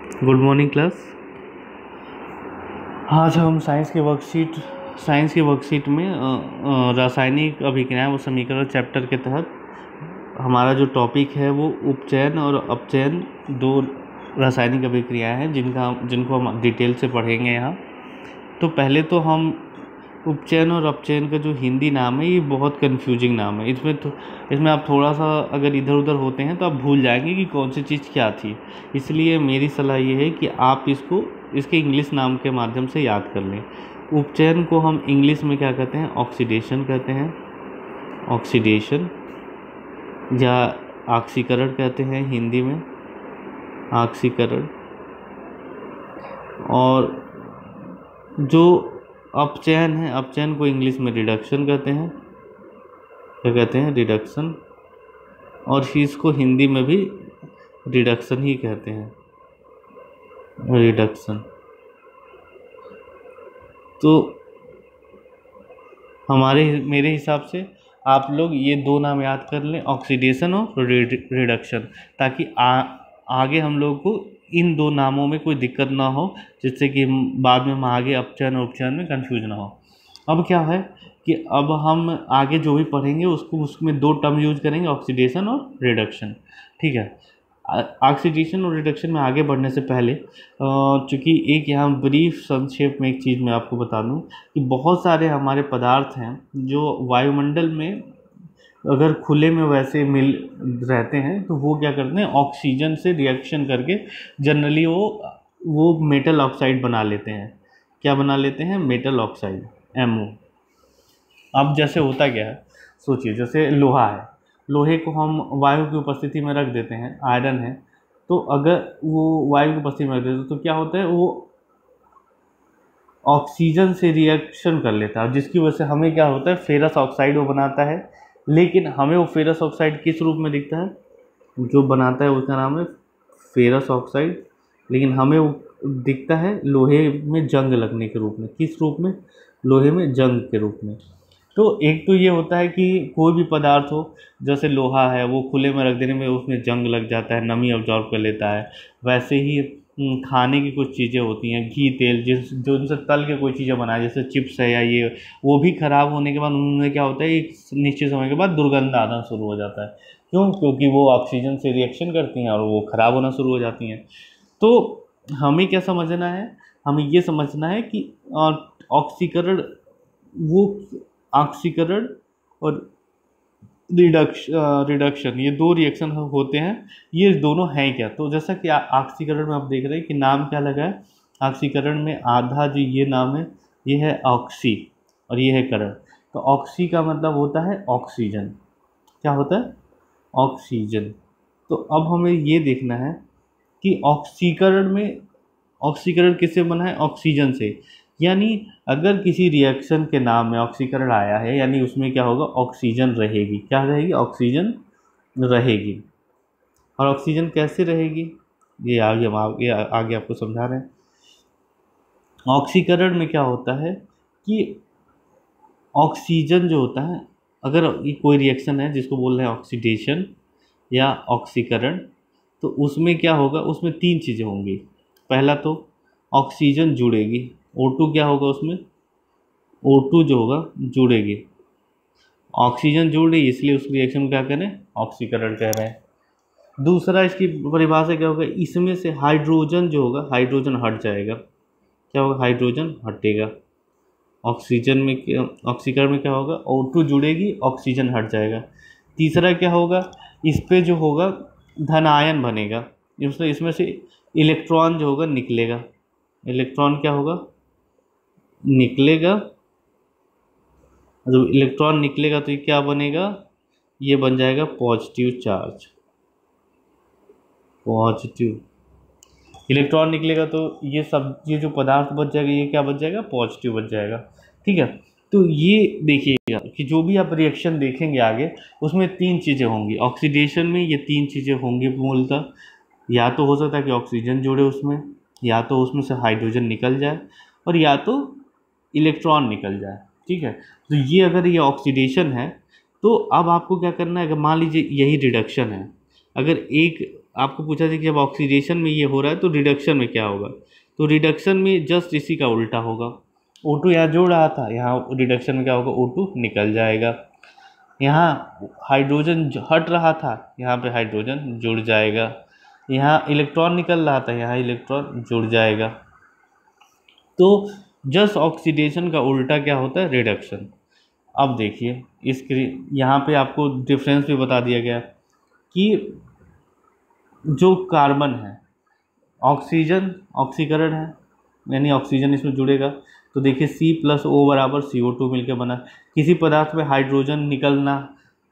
Good morning class. आज हम science की वर्कशीट में रासायनिक अभिक्रियाएं व समीकरण चैप्टर के तहत हमारा जो टॉपिक है वो उपचयन और अपचयन दो रासायनिक अभिक्रियाएं हैं जिनको हम डिटेल से पढ़ेंगे यहाँ। तो पहले तो हम उपचयन और अपचयन का जो हिंदी नाम है ये बहुत कंफ्यूजिंग नाम है। इसमें आप थोड़ा सा अगर इधर उधर होते हैं तो आप भूल जाएंगे कि कौन सी चीज़ क्या थी। इसलिए मेरी सलाह ये है कि आप इसके इंग्लिश नाम के माध्यम से याद कर लें। उपचयन को हम इंग्लिश में क्या कहते हैं? ऑक्सीडेशन कहते हैं, ऑक्सीडेशन या ऑक्सीकरण कहते हैं हिंदी में, ऑक्सीकरण। और जो अपचयन है, अपचयन को इंग्लिश में रिडक्शन कहते हैं। क्या कहते हैं? रिडक्शन। और इसको हिंदी में भी रिडक्शन ही कहते हैं, रिडक्शन। तो मेरे हिसाब से आप लोग ये दो नाम याद कर लें, ऑक्सीडेशन और रिडक्शन, ताकि आगे हम लोग को इन दो नामों में कोई दिक्कत ना हो, जिससे कि बाद में हम आगे अपचयन और उपचयन में कंफ्यूज ना हो। अब क्या है कि अब हम आगे जो भी पढ़ेंगे उसमें दो टर्म यूज करेंगे, ऑक्सीडेशन और रिडक्शन। ठीक है। ऑक्सीडेशन और रिडक्शन में आगे बढ़ने से पहले चूँकि एक यहाँ ब्रीफ संक्षेप में एक चीज़ मैं आपको बता दूँ कि बहुत सारे हमारे पदार्थ हैं जो वायुमंडल में अगर खुले में वैसे मिल रहते हैं तो वो क्या करते हैं, ऑक्सीजन से रिएक्शन करके जनरली वो मेटल ऑक्साइड बना लेते हैं। क्या बना लेते हैं? Metal oxide, MO। अब जैसे होता क्या है, सोचिए, जैसे लोहा है, लोहे को हम वायु की उपस्थिति में रख देते हैं, आयरन है, तो अगर वो वायु की उपस्थिति में रख देते तो क्या होता है, वो ऑक्सीजन से रिएक्शन कर लेता है, जिसकी वजह से हमें क्या होता है, फेरस ऑक्साइड वो बनाता है। लेकिन हमें वो फेरस ऑक्साइड किस रूप में दिखता है? जो बनाता है उसका नाम है फेरस ऑक्साइड, लेकिन हमें वो दिखता है लोहे में जंग लगने के रूप में। किस रूप में? लोहे में जंग के रूप में। तो एक तो ये होता है कि कोई भी पदार्थ हो, जैसे लोहा है, वो खुले में रख देने में उसमें जंग लग जाता है, नमी अब्जॉर्ब कर लेता है। वैसे ही खाने की कुछ चीज़ें होती हैं, घी तेल जो उनसे तल के कोई चीज़ें बनाए, जैसे चिप्स है या ये, वो भी ख़राब होने के बाद उनमें क्या होता है, एक निश्चित समय के बाद दुर्गंध आना शुरू हो जाता है। क्यों? क्योंकि वो ऑक्सीजन से रिएक्शन करती हैं और वो ख़राब होना शुरू हो जाती हैं। तो हमें क्या समझना है? हमें ये समझना है कि ऑक्सीकरण और रिडक्शन ये दो रिएक्शन होते हैं, ये दोनों हैं क्या? तो जैसा कि ऑक्सीकरण में आप देख रहे हैं कि नाम क्या लगा है, ऑक्सीकरण में आधा जो ये नाम है ये है ऑक्सी और ये है करण। तो ऑक्सी का मतलब होता है ऑक्सीजन। क्या होता है? ऑक्सीजन। तो अब हमें ये देखना है कि ऑक्सीकरण किससे बना है? ऑक्सीजन से। यानी अगर किसी रिएक्शन के नाम में ऑक्सीकरण आया है, यानी उसमें क्या होगा, ऑक्सीजन रहेगी। क्या रहेगी? ऑक्सीजन रहेगी। और ऑक्सीजन कैसे रहेगी ये आगे आपको समझा रहे हैं। ऑक्सीकरण में क्या होता है कि ऑक्सीजन जो होता है, अगर ये कोई रिएक्शन है जिसको बोल रहे हैं ऑक्सीडेशन या ऑक्सीकरण, तो उसमें क्या होगा, उसमें तीन चीज़ें होंगी। पहला तो ऑक्सीजन जुड़ेगी, O2 क्या होगा उसमें, O2 जो होगा जुड़ेगी। ऑक्सीजन जुड़ रही, इसलिए उस रिएक्शन में क्या करें, ऑक्सीकरण कह रहे हैं। दूसरा इसकी परिभाषा क्या होगा, इसमें से हाइड्रोजन जो होगा, हाइड्रोजन हट जाएगा। क्या होगा? हाइड्रोजन हटेगा। ऑक्सीकरण में क्या होगा, O2 जुड़ेगी, ऑक्सीजन हट जाएगा। तीसरा क्या होगा, इस पे जो होगा धन आयन बनेगा, इसमें से इलेक्ट्रॉन जो होगा निकलेगा। इलेक्ट्रॉन क्या होगा, निकलेगा। जब इलेक्ट्रॉन निकलेगा तो ये क्या बनेगा, ये बन जाएगा पॉजिटिव चार्ज। पॉजिटिव इलेक्ट्रॉन निकलेगा तो ये जो पदार्थ बच जाएगा, ये क्या बच जाएगा, पॉजिटिव बच जाएगा। ठीक है। तो ये देखिएगा कि जो भी आप रिएक्शन देखेंगे आगे, उसमें तीन चीज़ें होंगी। ऑक्सीडेशन में ये तीन चीज़ें होंगी मूलतः। या तो हो सकता है कि ऑक्सीजन जुड़े उसमें, या तो उसमें से हाइड्रोजन निकल जाए, और या तो इलेक्ट्रॉन निकल जाए। ठीक है। तो ये अगर ये ऑक्सीडेशन है, तो अब आपको क्या करना है, अगर मान लीजिए यही रिडक्शन है, अगर एक आपको पूछा था कि जब ऑक्सीडेशन में ये हो रहा है तो रिडक्शन में क्या होगा, तो रिडक्शन में जस्ट इसी का उल्टा होगा। O2 यहाँ जुड़ रहा था, यहाँ रिडक्शन में क्या होगा, O2 निकल जाएगा। यहाँ हाइड्रोजन हट रहा था, यहाँ पे हाइड्रोजन जुड़ जाएगा। यहाँ इलेक्ट्रॉन निकल रहा था, यहाँ इलेक्ट्रॉन जुड़ जाएगा। तो जस्ट ऑक्सीडेशन का उल्टा क्या होता है, रिडक्शन। अब देखिए इसके यहाँ पे आपको डिफरेंस भी बता दिया गया कि जो कार्बन है, ऑक्सीजन ऑक्सीकरण है, यानी ऑक्सीजन इसमें जुड़ेगा, तो देखिए C+O बराबर CO2 मिलकर बना। किसी पदार्थ में हाइड्रोजन निकलना,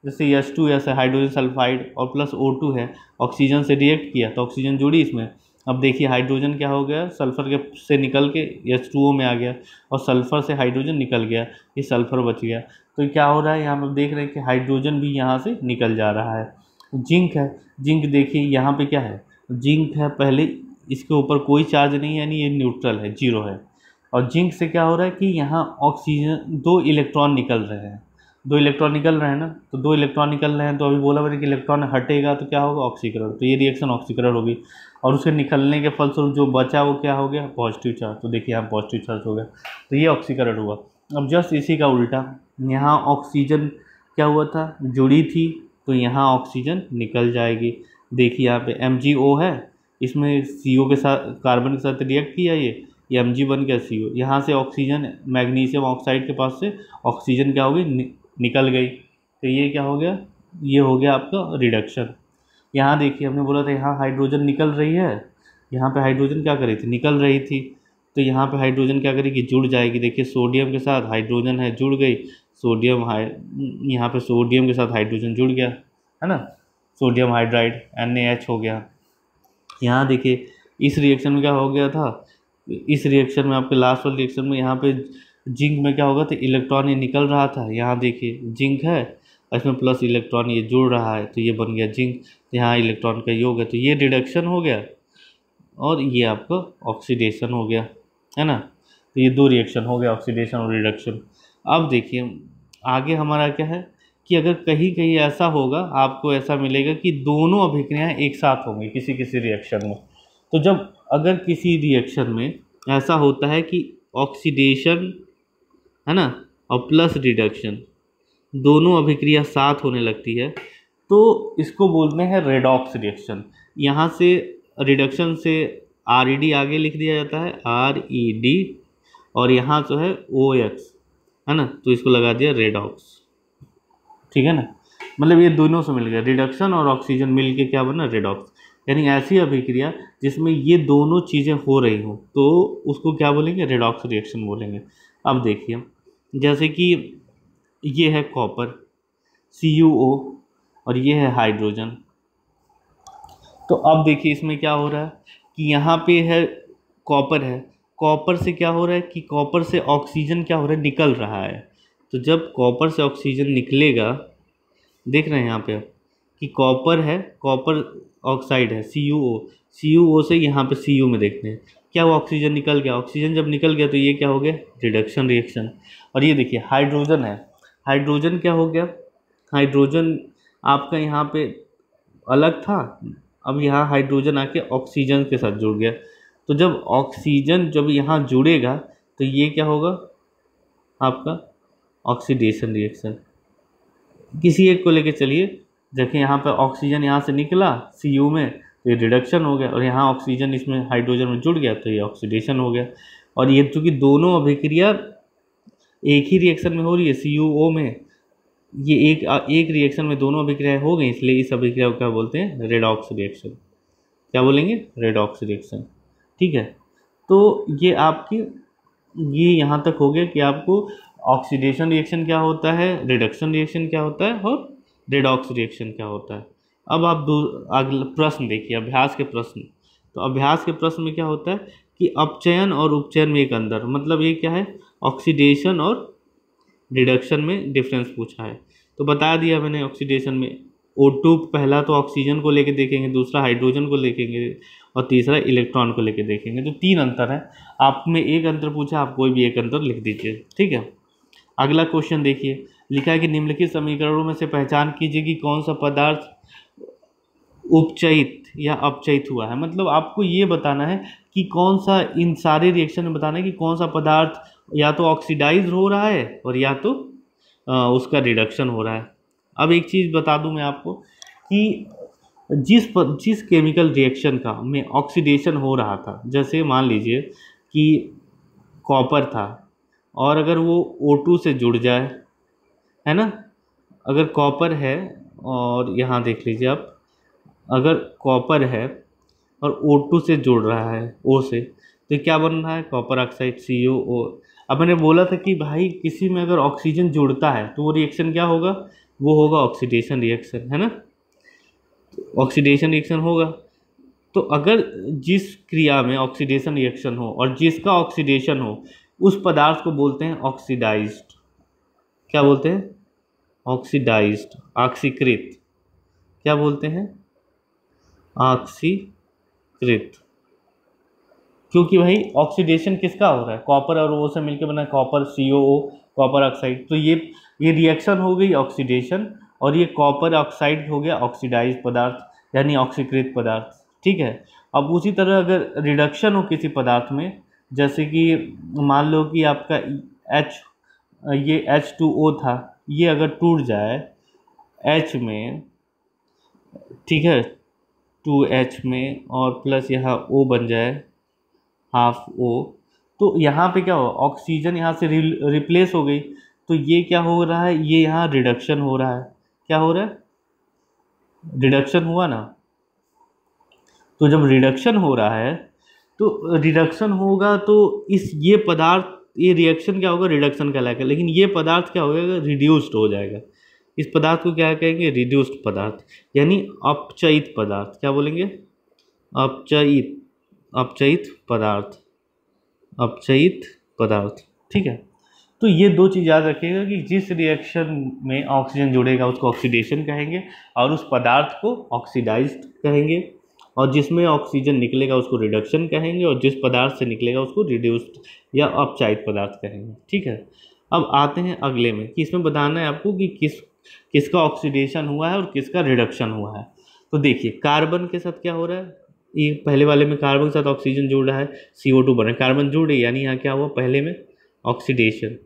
जैसे H2S है हाइड्रोजन सल्फाइड और प्लस O2 है, ऑक्सीजन से रिएक्ट किया तो ऑक्सीजन जुड़ी इसमें। अब देखिए हाइड्रोजन क्या हो गया, सल्फर के से निकल के H2O में आ गया और सल्फर से हाइड्रोजन निकल गया, ये सल्फर बच गया। तो क्या हो रहा है, यहाँ पर देख रहे हैं कि हाइड्रोजन भी यहाँ से निकल जा रहा है। जिंक है, जिंक देखिए यहाँ पे क्या है, जिंक है, पहले इसके ऊपर कोई चार्ज नहीं है, यानी ये न्यूट्रल है, जीरो है। और जिंक से क्या हो रहा है कि यहाँ ऑक्सीजन, दो इलेक्ट्रॉन निकल रहे हैं, दो इलेक्ट्रॉन निकल रहे हैं ना, तो दो इलेक्ट्रॉन निकल रहे हैं, तो अभी बोला मैंने कि इलेक्ट्रॉन हटेगा तो क्या होगा, ऑक्सीकरण, तो ये रिएक्शन ऑक्सीकरण होगी। और उसके निकलने के फलस्वरूप जो बचा वो क्या हो गया, पॉजिटिव चार्ज। तो देखिए यहाँ पॉजिटिव चार्ज हो गया, तो ये ऑक्सीकरण हुआ। अब जस्ट इसी का उल्टा, यहाँ ऑक्सीजन क्या हुआ था, जुड़ी थी, तो यहाँ ऑक्सीजन निकल जाएगी। देखिए यहाँ पे MgO है, इसमें CO के साथ, कार्बन के साथ रिएक्ट किया, ये Mg बन गया CO। यहाँ से ऑक्सीजन मैग्नीशियम ऑक्साइड के पास से ऑक्सीजन क्या हो गई, निकल गई, तो ये क्या हो गया, ये हो गया आपका रिडक्शन। यहाँ देखिए हमने बोला था यहाँ हाइड्रोजन निकल रही है, यहाँ पे हाइड्रोजन क्या कर रही थी, निकल रही थी, तो यहाँ पे हाइड्रोजन क्या करेगी, जुड़ जाएगी। देखिए सोडियम के साथ हाइड्रोजन है, जुड़ गई, सोडियम यहाँ पे सोडियम के साथ हाइड्रोजन जुड़ गया, है ना, सोडियम हाइड्राइड NaH हो गया। यहाँ देखिए इस रिएक्शन में क्या हो गया था, इस रिएक्शन में आपके लास्ट वाले रिएक्शन में यहाँ पे जिंक में क्या होगा, तो इलेक्ट्रॉन ये निकल रहा था, यहाँ देखिए जिंक है, इसमें प्लस इलेक्ट्रॉन ये जुड़ रहा है, तो ये बन गया जिंक, यहाँ इलेक्ट्रॉन का योग है, तो ये रिडक्शन हो गया और ये आपका ऑक्सीडेशन हो गया, है ना। तो ये दो रिएक्शन हो गया, ऑक्सीडेशन और रिडक्शन। अब देखिए आगे हमारा क्या है कि अगर कहीं कहीं ऐसा होगा, आपको ऐसा मिलेगा कि दोनों अभिक्रियाएं एक साथ होंगी किसी किसी रिएक्शन में। तो जब अगर किसी रिएक्शन में ऐसा होता है कि ऑक्सीडेशन, है ना, और प्लस रिडक्शन दोनों अभिक्रिया साथ होने लगती है, तो इसको बोलते हैं रेडॉक्स रिएक्शन। यहाँ से रिडक्शन से RED आगे लिख दिया जाता है, RED, और यहाँ जो है OX, है ना, तो इसको लगा दिया रेडॉक्स, ठीक है ना। मतलब ये दोनों से मिल गया, रिडक्शन और ऑक्सीजन मिल के क्या बना, रेडॉक्स। यानी ऐसी अभिक्रिया जिसमें ये दोनों चीज़ें हो रही हों तो उसको क्या बोलेंगे, रेडॉक्स रिएक्शन बोलेंगे। अब देखिए जैसे कि ये है कॉपर CuO और ये है हाइड्रोजन, तो अब देखिए इसमें क्या हो रहा है कि यहाँ पे है कॉपर है, कॉपर से क्या हो रहा है कि कॉपर से ऑक्सीजन क्या हो रहा है, निकल रहा है। तो जब कॉपर से ऑक्सीजन निकलेगा, देख रहे हैं यहाँ पे कि कॉपर है, कॉपर ऑक्साइड है CuO से यहाँ पे Cu में देखते हैं क्या वो ऑक्सीजन निकल गया, ऑक्सीजन जब निकल गया तो ये क्या हो गया, रिडक्शन रिएक्शन। और ये देखिए हाइड्रोजन है, हाइड्रोजन क्या हो गया, हाइड्रोजन आपका यहाँ पे अलग था, अब यहाँ हाइड्रोजन आके ऑक्सीजन के साथ जुड़ गया। तो जब ऑक्सीजन जब यहाँ जुड़ेगा तो ये क्या होगा आपका, ऑक्सीडेशन रिएक्शन। किसी एक को लेके चलिए, देखिए यहाँ पे ऑक्सीजन यहाँ से निकला Cu में तो ये रिडक्शन हो गया, और यहाँ ऑक्सीजन इसमें हाइड्रोजन में जुड़ गया तो ये ऑक्सीडेशन हो गया। और ये चूँकि दोनों अभिक्रिया एक ही रिएक्शन में हो रही है CuO में, ये एक रिएक्शन में दोनों अभिक्रियाएं हो गई, इसलिए इस अभिक्रिया को क्या बोलते हैं, रेडॉक्स रिएक्शन। क्या बोलेंगे, रेडॉक्स रिएक्शन, ठीक है। तो ये आपकी ये यहाँ तक हो गया कि आपको ऑक्सीडेशन रिएक्शन क्या होता है, रिडक्शन रिएक्शन क्या होता है, और रेडॉक्स रिएक्शन क्या होता है। अब आप अगला प्रश्न देखिए, अभ्यास के प्रश्न। तो अभ्यास के प्रश्न में क्या होता है कि अपचयन और उपचयन में एक अंतर, मतलब ये क्या है, ऑक्सीडेशन और रिडक्शन में डिफरेंस पूछा है। तो बता दिया मैंने, ऑक्सीडेशन में O2 पहला तो ऑक्सीजन को लेके देखेंगे, दूसरा हाइड्रोजन को देखेंगे, और तीसरा इलेक्ट्रॉन को लेके देखेंगे। तो 3 अंतर है, आप में एक अंतर पूछा, आप कोई भी एक अंतर लिख दीजिए, ठीक है। अगला क्वेश्चन देखिए, लिखा है कि निम्नलिखित समीकरणों में से पहचान कीजिए कि कौन सा पदार्थ उपचयित या अपचयित हुआ है। मतलब आपको ये बताना है कि कौन सा, इन सारे रिएक्शन में बताना है कि कौन सा पदार्थ या तो ऑक्सीडाइज हो रहा है और या तो उसका रिडक्शन हो रहा है। अब एक चीज़ बता दूं मैं आपको कि जिस केमिकल रिएक्शन का में ऑक्सीडेशन हो रहा था, जैसे मान लीजिए कि कॉपर था, और अगर वो O2 से जुड़ जाए, है ना, अगर कॉपर है और यहाँ देख लीजिए आप, अगर कॉपर है और O2 से जुड़ रहा है, O से, तो क्या बन रहा है, कॉपर ऑक्साइड CuO। अब मैंने बोला था कि भाई किसी में अगर ऑक्सीजन जुड़ता है तो वो रिएक्शन क्या होगा, वो होगा ऑक्सीडेशन रिएक्शन, है ना, ऑक्सीडेशन रिएक्शन होगा। तो अगर जिस क्रिया में ऑक्सीडेशन रिएक्शन हो और जिसका ऑक्सीडेशन हो, उस पदार्थ को बोलते हैं ऑक्सीडाइज्ड। क्या बोलते हैं, ऑक्सीडाइज्ड, ऑक्सीकृत। क्या बोलते हैं, ऑक्सीकृत। क्योंकि भाई ऑक्सीडेशन किसका हो रहा है, कॉपर और वो से मिलकर बना कॉपर CuO, कॉपर ऑक्साइड। तो ये रिएक्शन हो गई ऑक्सीडेशन, और ये कॉपर ऑक्साइड हो गया ऑक्सीडाइज्ड पदार्थ यानी ऑक्सीकृत पदार्थ। ठीक है। अब उसी तरह अगर रिडक्शन हो किसी पदार्थ में, जैसे कि मान लो कि आपका H, ये H2O था, ये अगर टूट जाए H में, ठीक है, 2H में, और प्लस यहाँ O बन जाए हाफ O, तो यहाँ पे क्या हो, ऑक्सीजन यहाँ से रिप्लेस हो गई, तो ये क्या हो रहा है, ये यहाँ रिडक्शन हो रहा है। क्या हो रहा है, रिडक्शन हुआ ना। तो जब रिडक्शन हो रहा है, तो रिडक्शन होगा तो ये पदार्थ, ये रिएक्शन क्या होगा, रिडक्शन कहलाएगा, लेकिन ये पदार्थ क्या होगा, रिड्यूस्ड हो जाएगा। इस पदार्थ को क्या कहेंगे, रिड्यूस्ड पदार्थ, यानी अपचयित पदार्थ। क्या बोलेंगे, अपचयित, अपचयित पदार्थ, अपचयित पदार्थ। ठीक है। तो ये दो चीज़ याद रखिएगा कि जिस रिएक्शन में ऑक्सीजन जुड़ेगा उसको ऑक्सीडेशन कहेंगे, और उस पदार्थ को ऑक्सीडाइज्ड कहेंगे, और जिसमें ऑक्सीजन निकलेगा उसको रिडक्शन कहेंगे, और जिस पदार्थ से निकलेगा उसको रिड्यूस्ड या अपचायित पदार्थ कहेंगे। ठीक है। अब आते हैं अगले में कि इसमें बताना है आपको कि किसका ऑक्सीडेशन हुआ है और किसका रिडक्शन हुआ है। तो देखिए कार्बन के साथ क्या हो रहा है, ये पहले वाले में कार्बन के साथ ऑक्सीजन जुड़ रहा है, CO2 बन रहा है, कार्बन जुड़ रही है, यानी यहाँ क्या हुआ, पहले में ऑक्सीडेशन।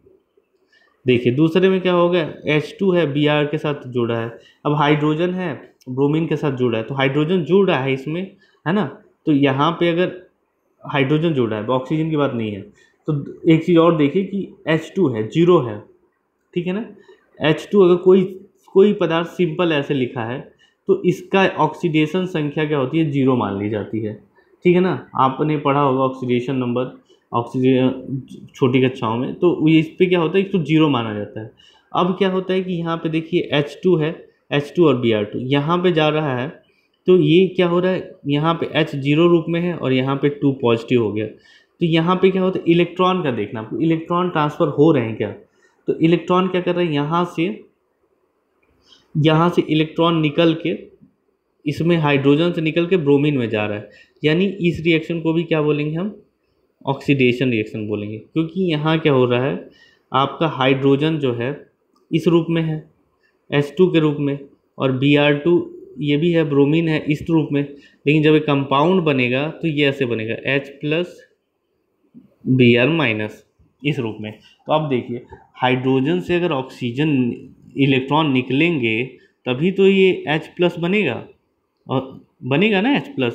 देखिए दूसरे में क्या हो गया, H2 है, Br के साथ जुड़ा है, अब हाइड्रोजन है, ब्रोमीन के साथ जुड़ा है, तो हाइड्रोजन जुड़ रहा है इसमें, है ना, तो यहाँ पे अगर हाइड्रोजन जुड़ रहा है, ऑक्सीजन की बात नहीं है। तो एक चीज़ और देखिए कि H2 है, जीरो है, ठीक है ना। H2 अगर कोई पदार्थ सिंपल ऐसे लिखा है तो इसका ऑक्सीडेशन संख्या क्या होती है, जीरो मान ली जाती है। ठीक है ना, आपने पढ़ा होगा ऑक्सीडेशन नंबर, ऑक्सीजन छोटी कक्षाओं में, तो इस पे क्या होता है, इसको जीरो माना जाता है। अब क्या होता है कि यहाँ पे देखिए H2 है, H2 और Br2 यहाँ पे जा रहा है, तो ये क्या हो रहा है, यहाँ पे H जीरो रूप में है और यहाँ पे 2 पॉजिटिव हो गया। तो यहाँ पे क्या होता है, इलेक्ट्रॉन का देखना, इलेक्ट्रॉन ट्रांसफ़र हो रहे हैं क्या। तो इलेक्ट्रॉन क्या कर रहे हैं, यहाँ से इलेक्ट्रॉन निकल के इसमें हाइड्रोजन से निकल के ब्रोमीन में जा रहा है, यानी इस रिएक्शन को भी क्या बोलेंगे हम, ऑक्सीडेशन रिएक्शन बोलेंगे। क्योंकि यहाँ क्या हो रहा है, आपका हाइड्रोजन जो है इस रूप में है, H2 के रूप में, और Br2 ये भी है, ब्रोमीन है इस रूप में, लेकिन जब ये कंपाउंड बनेगा तो ये ऐसे बनेगा H+Br- इस रूप में। तो अब देखिए हाइड्रोजन से अगर ऑक्सीजन इलेक्ट्रॉन निकलेंगे तभी तो ये H+ बनेगा, और बनेगा ना H+,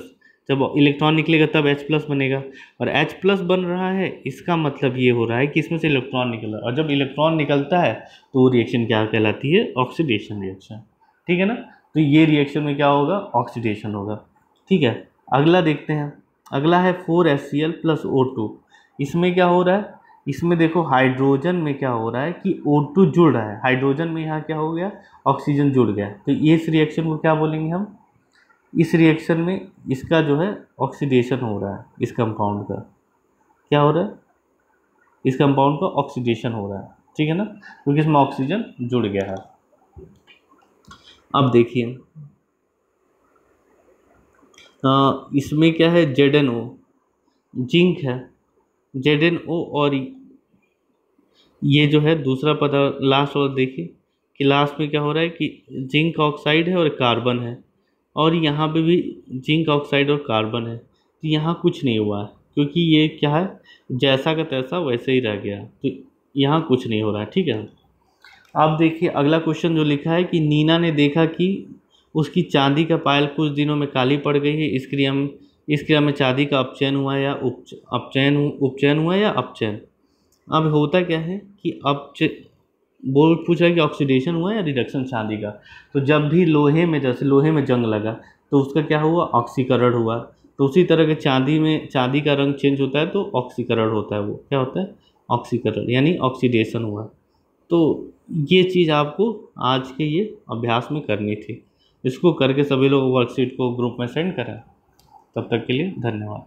जब इलेक्ट्रॉन निकलेगा तब H+ बनेगा, और H+ बन रहा है, इसका मतलब ये हो रहा है कि इसमें से इलेक्ट्रॉन निकल रहा है, और जब इलेक्ट्रॉन निकलता है तो वो रिएक्शन क्या कहलाती है, ऑक्सीडेशन रिएक्शन। ठीक है ना, तो ये रिएक्शन में क्या होगा, ऑक्सीडेशन होगा। ठीक है। अगला देखते हैं, अगला है 4HCl+O2। इसमें क्या हो रहा है, इसमें देखो हाइड्रोजन में क्या हो रहा है कि O2 जुड़ रहा है, हाइड्रोजन में यहाँ क्या हो गया, ऑक्सीजन जुड़ गया। तो ये इस रिएक्शन को क्या बोलेंगे हम, इस रिएक्शन में इसका जो है ऑक्सीडेशन हो रहा है, इस कंपाउंड का क्या हो रहा है, इस कंपाउंड का ऑक्सीडेशन हो रहा है। ठीक है ना, क्योंकि इसमें ऑक्सीजन जुड़ गया है। अब देखिए इसमें क्या है, ZnO, जिंक है, ZnO, और ये जो है दूसरा पदार्थ लास्ट, और देखिए कि लास्ट में क्या हो रहा है कि जिंक ऑक्साइड है और कार्बन है, और यहाँ पे भी जिंक ऑक्साइड और कार्बन है, तो यहाँ कुछ नहीं हुआ है क्योंकि ये क्या है, जैसा का तैसा वैसे ही रह गया, तो यहाँ कुछ नहीं हो रहा है। ठीक है। अब देखिए अगला क्वेश्चन जो लिखा है कि नीना ने देखा कि उसकी चांदी का पायल कुछ दिनों में काली पड़ गई है। इस क्रिया में चांदी का उपचयन हुआ या अपचयन। अब होता क्या है कि बोल पूछ रहा है कि ऑक्सीडेशन हुआ या रिडक्शन चांदी का। तो जब भी लोहे में, जैसे लोहे में जंग लगा तो उसका क्या हुआ, ऑक्सीकरण हुआ। तो उसी तरह के चांदी का रंग चेंज होता है तो ऑक्सीकरण होता है, वो क्या होता है, ऑक्सीकरण, यानी ऑक्सीडेशन हुआ। तो ये चीज़ आपको आज के ये अभ्यास में करनी थी। इसको करके सभी लोग वर्कशीट को ग्रुप में सेंड करें। तब तक के लिए धन्यवाद।